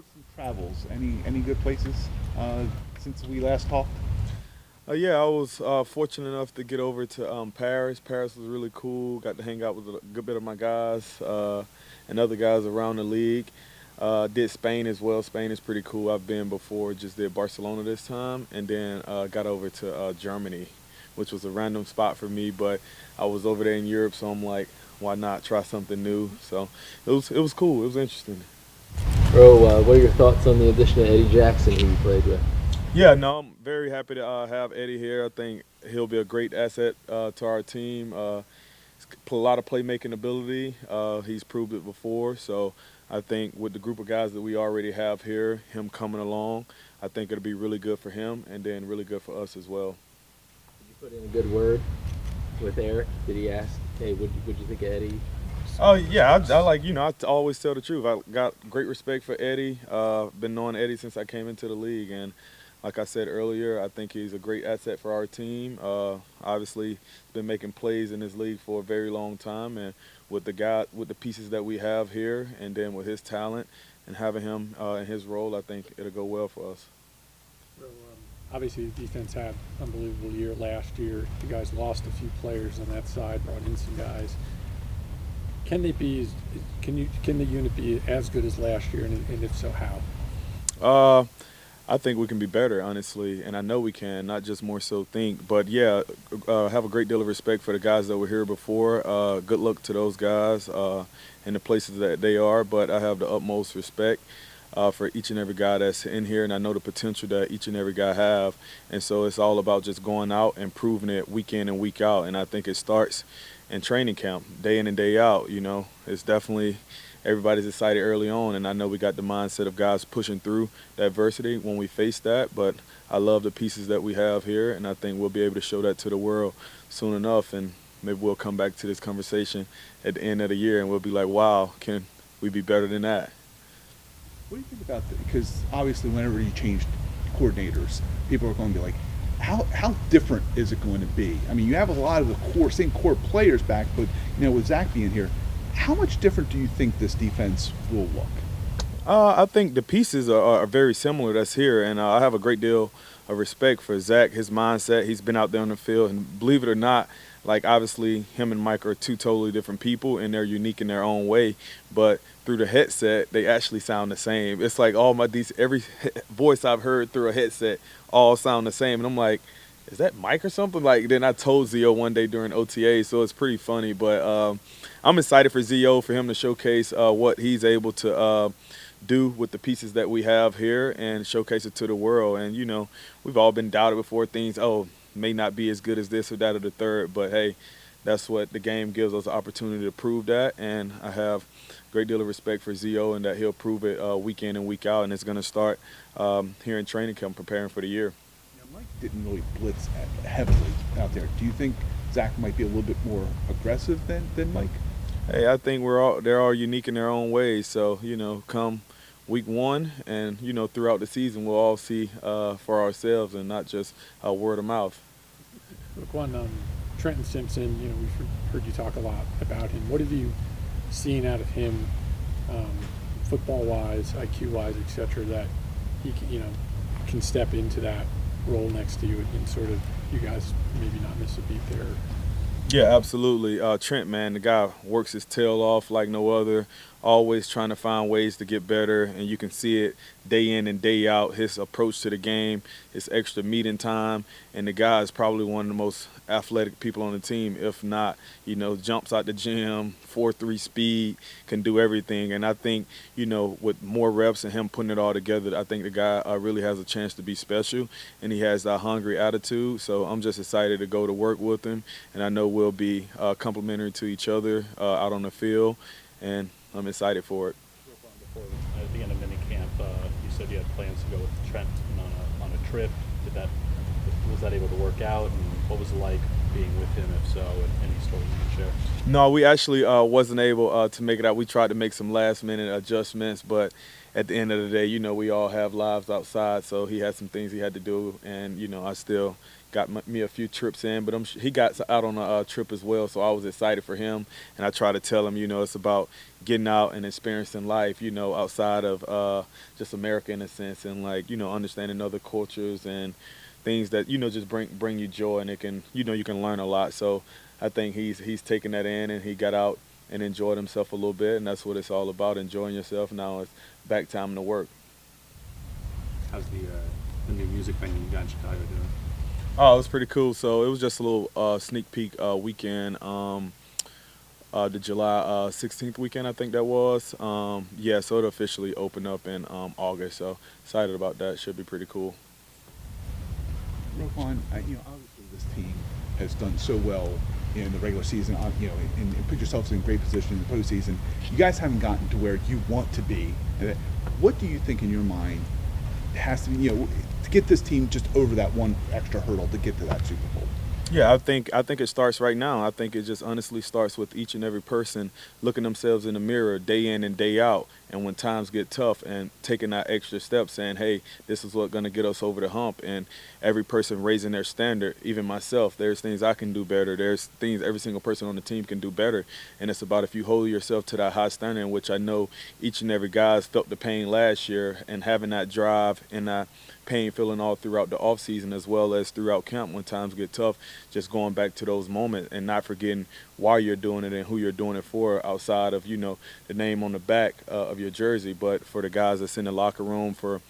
with some travels? Any good places since we last talked? Yeah, I was fortunate enough to get over to Paris. Paris was really cool. Got to hang out with a good bit of my guys and other guys around the league. Did Spain as well. Spain is pretty cool. I've been before. Just did Barcelona this time, and then got over to Germany, which was a random spot for me. But I was over there in Europe, so I'm like, why not try something new? So it was cool. It was interesting. Bro, what are your thoughts on the addition of Eddie Jackson, who you played with? Yeah, no, I'm very happy to have Eddie here. I think he'll be a great asset to our team. A lot of playmaking ability. He's proved it before, so I think with the group of guys that we already have here, him coming along, I think it'll be really good for him and then really good for us as well. Did you put in a good word with Eric? Did he ask, hey, what'd you think of Eddie? Oh yeah, I like I always tell the truth. I got great respect for Eddie. Been knowing Eddie since I came into the league, and like I said earlier, I think he's a great asset for our team. Obviously, he's been making plays in this league for a very long time, and with the pieces that we have here, and then with his talent and having him in his role, I think it'll go well for us. So, obviously, the defense had an unbelievable year last year. You guys lost a few players on that side, brought in some guys. Can they be? Can the unit be as good as last year, and if so, how? I think we can be better, honestly, and I know we can, not just more so think. But yeah, have a great deal of respect for the guys that were here before. Good luck to those guys in the places that they are. But I have the utmost respect for each and every guy that's in here, and I know the potential that each and every guy have. And so it's all about just going out and proving it week in and week out. And I think it starts in training camp, day in and day out. It's definitely everybody's excited early on, and I know we got the mindset of guys pushing through the adversity when we face that. But I love the pieces that we have here, and I think we'll be able to show that to the world soon enough. And maybe we'll come back to this conversation at the end of the year, and we'll be like, wow, can we be better than that? What do you think about that? Because obviously, whenever you change coordinators, people are going to be like, how different is it going to be? I mean, you have a lot of the same core players back, but with Zach being here, how much different do you think this defense will look? I think the pieces are very similar that's here, and I have a great deal of respect for Zach, his mindset. He's been out there on the field, and believe it or not, like obviously him and Mike are two totally different people, and they're unique in their own way. But through the headset, they actually sound the same. It's like every voice I've heard through a headset all sound the same, and I'm like, is that Mike or something? Like, then I told Zio one day during OTA, so it's pretty funny. But I'm excited for Zio, for him to showcase what he's able to do with the pieces that we have here and showcase it to the world. And, we've all been doubted before, things, may not be as good as this or that or the third. But, hey, that's what the game gives us, an opportunity to prove that. And I have a great deal of respect for Zio and that he'll prove it week in and week out. And it's going to start here in training camp, preparing for the year. Mike didn't really blitz heavily out there. Do you think Zach might be a little bit more aggressive than Mike? Hey, I think they're all unique in their own ways. So, come week one and, throughout the season, we'll all see for ourselves and not just word of mouth. Roquan, Trenton Simpson, we've heard you talk a lot about him. What have you seen out of him, football-wise, IQ-wise, et cetera, that he can step into that role next to you and sort of you guys maybe not miss a beat there? Yeah, absolutely. Trent, man, the guy works his tail off like no other, always trying to find ways to get better, and you can see it day in and day out, his approach to the game, his extra meeting time, and the guy is probably one of the most athletic people on the team, if not, jumps out the gym, 4.3 speed, can do everything. And I think, with more reps and him putting it all together, I think the guy really has a chance to be special, and he has that hungry attitude. So I'm just excited to go to work with him, and I know we'll be complimentary to each other out on the field, and I'm excited for it. Before, at the end of minicamp, you said you had plans to go with Trent on a trip. Did that was that able to work out, and what was it like being with him, if so, and any stories you can share? No, we actually wasn't able to make it out. We tried to make some last-minute adjustments, but at the end of the day, we all have lives outside, so he had some things he had to do, and, I still got me a few trips in, but he got out on a trip as well, so I was excited for him, and I try to tell him, it's about getting out and experiencing life, outside of just America in a sense, and, understanding other cultures and things that, just bring you joy, and it can, you can learn a lot. So I think he's taken that in, and he got out and enjoyed himself a little bit, and that's what it's all about, enjoying yourself. Now it's back time to work. How's the new music venue you got in Chicago doing? Oh, it was pretty cool. So it was just a little sneak peek weekend, the July 16th weekend, I think that was. Yeah, so it'll officially open up in August. So excited about that. Should be pretty cool. Roquan, obviously this team has done so well in the regular season, and put yourselves in a great position in the postseason. You guys haven't gotten to where you want to be. What do you think in your mind has to be, to get this team just over that one extra hurdle to get to that Super Bowl? Yeah, I think it starts right now. I think it just honestly starts with each and every person looking themselves in the mirror day in and day out. And when times get tough, and taking that extra step, saying, hey, this is what's going to get us over the hump. And every person raising their standard, even myself, there's things I can do better. There's things every single person on the team can do better. And it's about if you hold yourself to that high standard, in which I know each and every guy's felt the pain last year, and having that drive and that pain feeling all throughout the offseason as well as throughout camp when times get tough, just going back to those moments and not forgetting why you're doing it and who you're doing it for, outside of, the name on the back of your jersey, but for the guys that's in the locker room, for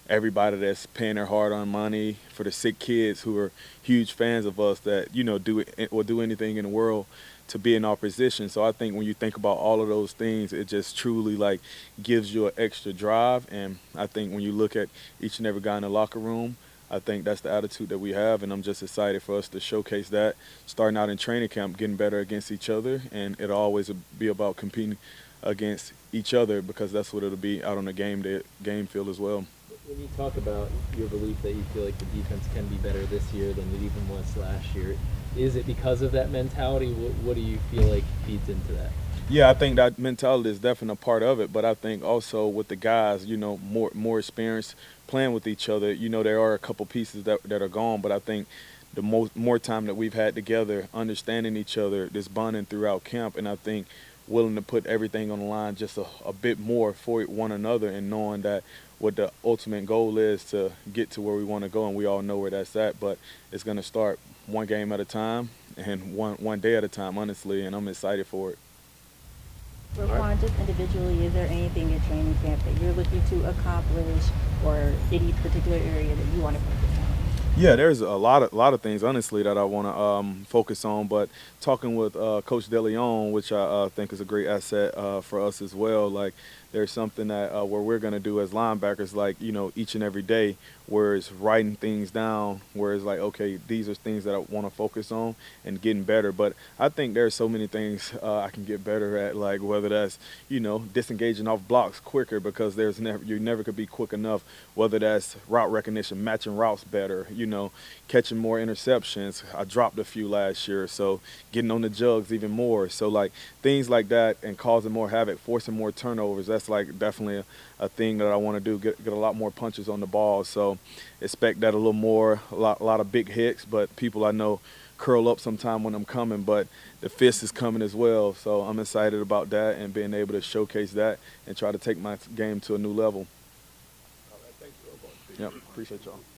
everybody that's paying their hard-earned money, for the sick kids who are huge fans of us that, will do anything in the world to be in our position. So I think when you think about all of those things, it just truly gives you an extra drive. And I think when you look at each and every guy in the locker room, I think that's the attitude that we have, and I'm just excited for us to showcase that, starting out in training camp, getting better against each other, and it'll always be about competing against each other, because that's what it'll be out on the game field as well. When you talk about your belief that you feel like the defense can be better this year than it even was last year, is it because of that mentality? What do you feel like feeds into that? Yeah, I think that mentality is definitely a part of it, but I think also with the guys, more experience playing with each other, there are a couple pieces that are gone, but I think the more time that we've had together, understanding each other, this bonding throughout camp, and I think willing to put everything on the line just a bit more for one another, and knowing that what the ultimate goal is to get to where we want to go, and we all know where that's at, but it's going to start one game at a time and one day at a time, honestly, and I'm excited for it. Roquan, just individually, is there anything in training camp that you're looking to accomplish, or any particular area that you want to focus on? Yeah, there's a lot of things, honestly, that I want to focus on. But talking with Coach DeLeon, which I think is a great asset for us as well, there's something that where we're going to do as linebackers, each and every day, where it's writing things down, where it's okay, these are things that I want to focus on and getting better. But I think there's so many things I can get better at, whether that's, disengaging off blocks quicker, because you never could be quick enough, whether that's route recognition, matching routes better, catching more interceptions. I dropped a few last year, so getting on the jugs even more. So things like that, and causing more havoc, forcing more turnovers, that's definitely a thing that I want to do, get a lot more punches on the ball. So expect that a little more, a lot of big hits, but people I know curl up sometime when I'm coming, but the fist is coming as well. So I'm excited about that and being able to showcase that and try to take my game to a new level. All right, thanks, Roquan. Yep, appreciate y'all.